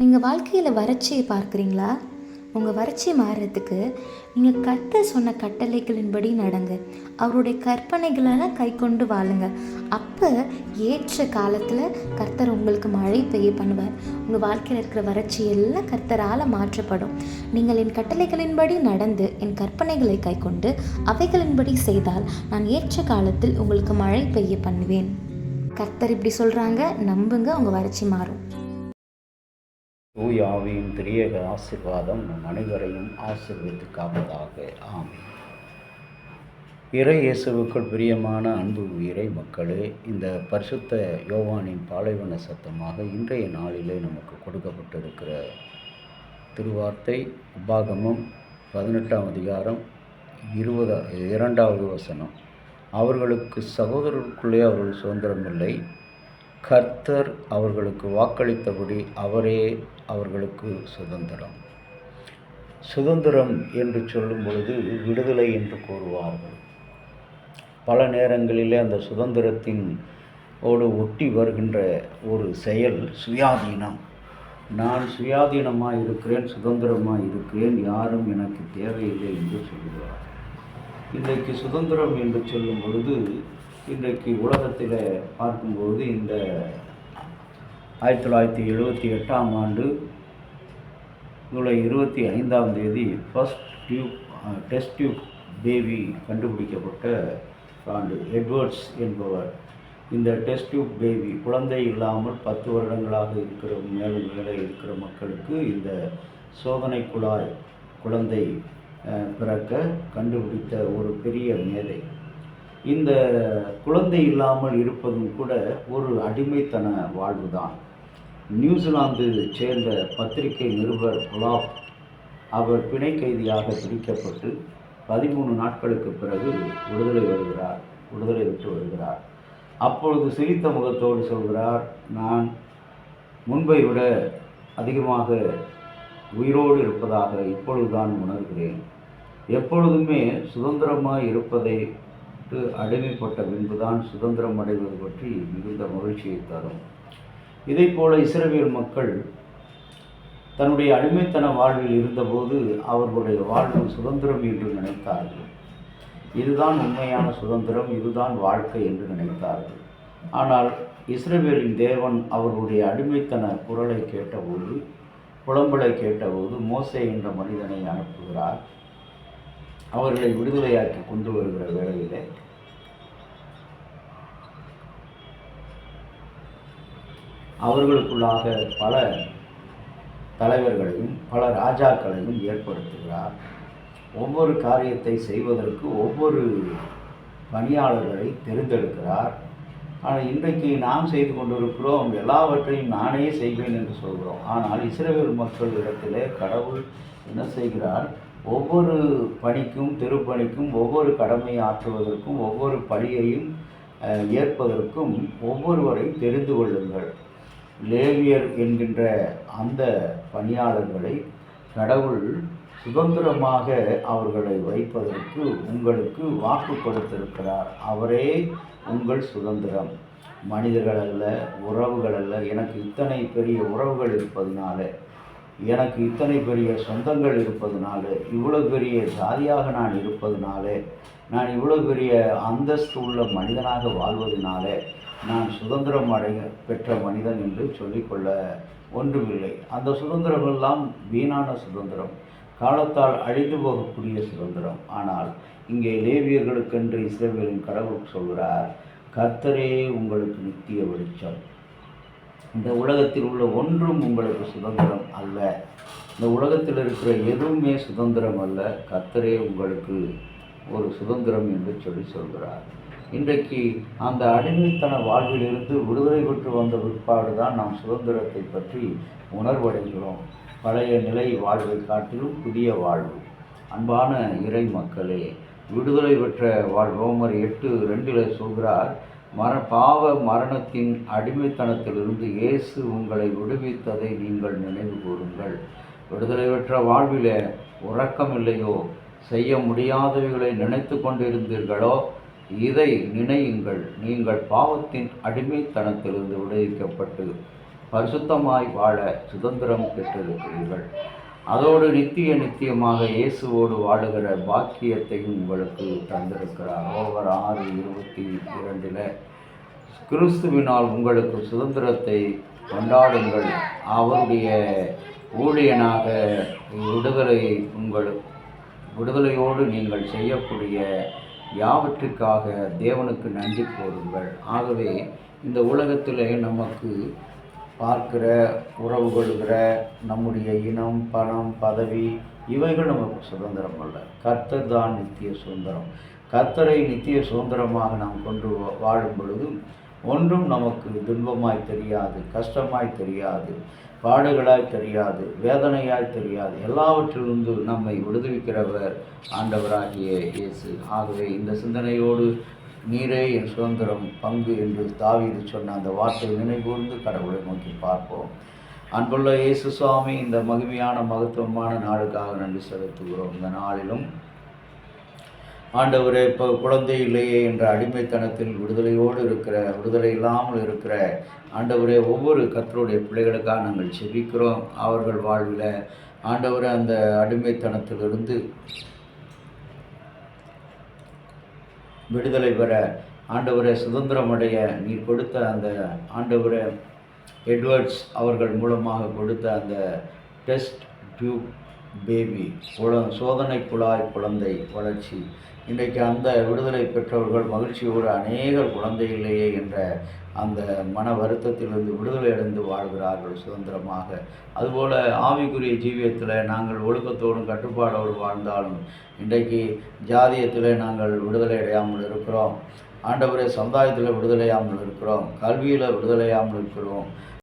நீங்கள் வாழ்க்கையில் வறட்சியை பார்க்குறீங்களா? உங்கள் வறட்சி மாறுறதுக்கு நீங்கள் கர்த்தர் சொன்ன கட்டளைகளின்படி நடங்க. அவருடைய கற்பனைகளெல்லாம் கை கொண்டு வாழுங்க. அப்போ ஏற்ற காலத்தில் கர்த்தர் உங்களுக்கு மழை பெய்ய பண்ணுவார். உங்கள் வாழ்க்கையில் இருக்கிற வறட்சி எல்லாம் கர்த்தரால் மாற்றப்படும். நீங்கள் என் கட்டளைகளின்படி நடந்து என் கற்பனைகளை கை கொண்டு அவைகளின்படி செய்தால் நான் ஏற்ற காலத்தில் உங்களுக்கு மழை பெய்ய பண்ணுவேன். கர்த்தர் இப்படி சொல்கிறாங்க. நம்புங்க, உங்கள் வறட்சி மாறும். தூய ஆவியின் திரியேக ஆசீர்வாதம் நம் அனைவரையும் ஆசீர்வதித்து காப்பதாக. ஆமென். இறை இயேசுவுக்குள் பிரியமான அன்பு இறை மக்களே, இந்த பரிசுத்த யோவானின் பாலைவன சத்தமாக இன்றைய நாளிலே நமக்கு கொடுக்கப்பட்டிருக்கிற திருவார்த்தை உபாகமம் 18ஆம் அதிகாரம் 2வது வசனம். அவர்களுக்கு சகோதரருக்குள்ளே அவர்கள் சுதந்திரமில்லை, கர்த்தர் அவர்களுக்கு வாக்களித்தபடி அவரே அவர்களுக்கு சுதந்திரம். சுதந்திரம் என்று சொல்லும் பொழுது விடுதலை என்று கூறுவார்கள். பல நேரங்களிலே அந்த சுதந்திரத்தின் ஒட்டி வருகின்ற ஒரு செயல் சுயாதீனம். நான் சுயாதீனமாக இருக்கிறேன், சுதந்திரமாக இருக்கிறேன், யாரும் எனக்கு தேவையில்லை என்று சொல்கிறார். இன்றைக்கு சுதந்திரம் என்று சொல்லும் பொழுது இன்றைக்கு உலகத்தில் பார்க்கும்போது இந்த 1978ஆம் ஆண்டு ஜூலை 25ஆம் தேதி ஃபர்ஸ்ட் டெஸ்ட் டியூப் பேபி கண்டுபிடிக்கப்பட்ட ஆண்டு. எட்வர்ட்ஸ் என்பவர் இந்த டெஸ்ட் டியூப் பேபி, குழந்தை இல்லாமல் 10 வருடங்களாக இருக்கிற மேலே இருக்கிற மக்களுக்கு இந்த சோதனை குழாய் குழந்தை பிறக்க கண்டுபிடித்த ஒரு பெரிய மேதை. இந்த குழந்தை இல்லாமல் இருப்பதும் கூட ஒரு அடிமைத்தன வாழ்வு தான். நியூசிலாந்து சேர்ந்த பத்திரிகை நிருபர் குலாப் அவர் பிணை கைதியாக பிடிக்கப்பட்டு 13 நாட்களுக்கு பிறகு விடுதலை விட்டு வருகிறார். அப்பொழுது சிரித்த முகத்தோடு சொல்கிறார், நான் முன்பை விட அதிகமாக உயிரோடு இருப்பதாக இப்பொழுதுதான் உணர்கிறேன். எப்பொழுதுமே சுதந்திரமாக இருப்பதை அடிமைப்பட்ட பின்புதான் சுதந்திரம் அடைவது பற்றி மிகுந்த மகிழ்ச்சியை தரும். இதை போல இஸ்ரவேல் மக்கள் தன்னுடைய அடிமைத்தன வாழ்வில் இருந்தபோது அவர்களுடைய வாழ்வு சுதந்திரம் என்று நினைத்தார்கள். இதுதான் உண்மையான சுதந்திரம், இதுதான் வாழ்க்கை என்று நினைத்தார்கள். ஆனால் இஸ்ரவேலின் தேவன் அவர்களுடைய அடிமைத்தன குரலை கேட்டபோது, புலம்பலை கேட்டபோது மோசே என்ற மனிதனை அனுப்புகிறார். அவர்களை விடுதலையாக்கி கொண்டு வருகிற வேளையிலே அவர்களுக்குள்ளாக பல தலைவர்களையும் பல ராஜாக்களையும் ஏற்படுத்துகிறார். ஒவ்வொரு காரியத்தை செய்வதற்கு ஒவ்வொரு பணியாளர்களை தெரிந்தெடுக்கிறார். ஆனால் இன்றைக்கு நாம் செய்து கொண்டிருக்கிறோம், எல்லாவற்றையும் நானே செய்வேன் என்று சொல்கிறோம். ஆனால் இஸ்ரவேல் மக்கள் இடத்திலே கடவுள் என்ன செய்கிறார்? ஒவ்வொரு பணிக்கும் திருப்பணிக்கும் ஒவ்வொரு கடமையை ஆற்றுவதற்கும் ஒவ்வொரு பணியையும் ஏற்பதற்கும் ஒவ்வொருவரை தெரிந்து கொள்ளுங்கள். லேவியர் என்கின்ற அந்த பணியாளர்களை கடவுள் சுதந்திரமாக அவர்களை வைப்பதற்கு உங்களுக்கு வாக்கு கொடுத்திருக்கிறார். அவரே உங்கள் சுதந்திரம். மனிதர்கள் அல்ல, உறவுகள் அல்ல. எனக்கு இத்தனை பெரிய உறவுகள் இருப்பதனால, எனக்கு இத்தனை பெரிய சொந்தங்கள் இருப்பதனால, இவ்வளோ பெரிய ஜாதியாக நான் இருப்பதனால, நான் இவ்வளோ பெரிய அந்தஸ்து உள்ள மனிதனாக வாழ்வதனால நான் சுதந்திரம் பெற்ற மனிதன் என்று சொல்லிக்கொள்ள ஒன்றுமில்லை. அந்த சுதந்திரமெல்லாம் வீணான சுதந்திரம், காலத்தால் அழிந்து போகக்கூடிய சுதந்திரம். ஆனால் இங்கே லேவியர்களுக்கென்று இஸ்ரவேலின் கடவுள் சொல்கிறார், கர்த்தரே உங்களுக்கு நித்திய வெளிச்சம். இந்த உலகத்தில் உள்ள ஒன்றும் உங்களுக்கு சுதந்திரம் அல்ல. இந்த உலகத்தில் இருக்கிற எதுவுமே சுதந்திரம் அல்ல. கர்த்தரே உங்களுக்கு ஒரு சுதந்திரம் என்று சொல்கிறார். இன்றைக்கு அந்த அடிமைத்தன வாழ்விலிருந்து விடுதலை பெற்று வந்த பிற்பாடு தான் நாம் சுதந்திரத்தை பற்றி உணர்வடைகிறோம். பழைய நிலை வாழ்வை காட்டிலும் புதிய வாழ்வு. அன்பான இறை மக்களே, விடுதலை பெற்ற ரோமர் 8:2 சொல்கிறார், பாவ மரணத்தின் அடிமைத்தனத்திலிருந்து இயேசு உங்களை விடுவித்ததை நீங்கள் நினைவு கூறுங்கள். விடுதலை பெற்ற வாழ்வில் உறக்கமில்லையோ, செய்ய முடியாதவைகளை நினைத்து கொண்டிருந்தீர்களோ, இதை நினையுங்கள். நீங்கள் பாவத்தின் அடிமைத்தனத்திலிருந்து விடுவிக்கப்பட்டு பரிசுத்தமாய் வாழ சுதந்திரம் பெற்றிருக்கிறீர்கள். அதோடு நித்தியமாக இயேசுவோடு வாழுகிற பாக்கியத்தையும் உங்களுக்கு தந்திருக்கிறார். ரோமர் 6:22 கிறிஸ்துவினால் உங்களுக்கு சுதந்திரத்தை கொண்டாடுங்கள். அவருடைய ஊழியனாக விடுதலையோடு நீங்கள் செய்யக்கூடிய யாவற்றுக்காக தேவனுக்கு நன்றி கூறுங்கள். ஆகவே இந்த உலகத்தில் நமக்கு பார்க்கிற உறவு கொள்கிற நம்முடைய இனம், பணம், பதவி இவைகள் நமக்கு சுதந்திரம் அல்ல. கர்த்தர் தான் நித்திய சுதந்திரம். கர்த்தரை நித்திய சுதந்திரமாக நாம் கொண்டு வாழும் பொழுது ஒன்றும் நமக்கு துன்பமாய் தெரியாது, கஷ்டமாய் தெரியாது, பாடுகளாய் தெரியாது, வேதனையாய் தெரியாது. எல்லாவற்றிலிருந்து நம்மை விடுவிக்கிறவர் ஆண்டவராகிய இயேசு. ஆகவே இந்த சிந்தனையோடு நீரே என் சுதந்திரம் பங்கு என்று தாவீது சொன்ன அந்த வார்த்தையை நினைகூர்ந்து கடவுளை நோக்கி பார்ப்போம். அன்புள்ள இயேசு சுவாமி, இந்த மகிமையான மகத்துவமான நாளுக்காக நன்றி செலுத்துகிறோம். இந்த நாளிலும் ஆண்டவரே, இப்போ குழந்தை இல்லையே என்ற அடிமைத்தனத்தில் விடுதலை இல்லாமல் இருக்கிற ஆண்டவரே, ஒவ்வொரு கர்த்தருடைய பிள்ளைகளுக்காக நாங்கள் செபிக்கிறோம். அவர்கள் வாழ்வில் ஆண்டவரே, அந்த அடிமைத்தனத்திலிருந்து விடுதலை பெற ஆண்டவரே, சுதந்திரமடைய நீர் கொடுத்த அந்த ஆண்டவரே எட்வர்ட்ஸ் அவர்கள் மூலமாக கொடுத்த அந்த டெஸ்ட் டியூப் பேபி சோதனை குழாய் குழந்தை வளர்ச்சி, இன்றைக்கு அந்த விடுதலை பெற்றவர்கள் மகிழ்ச்சியோடு அநேகர் குழந்தை இல்லையே என்ற அந்த மன வருத்தத்திலிருந்து விடுதலை அடைந்து வாழ்கிறார்கள் சுதந்திரமாக. அதுபோல் ஆவிக்குரிய ஜீவியத்தில் நாங்கள் ஒழுக்கத்தோடும் கட்டுப்பாடோடு வாழ்ந்தாலும் இன்றைக்கு ஜாதியத்தில் நாங்கள் விடுதலை அடையாமல் இருக்கிறோம். ஆண்டவரே, சமுதாயத்தில் விடுதலையாமல் இருக்கிறோம். கல்வியில் விடுதலையாமல் இருக்கிறோம்.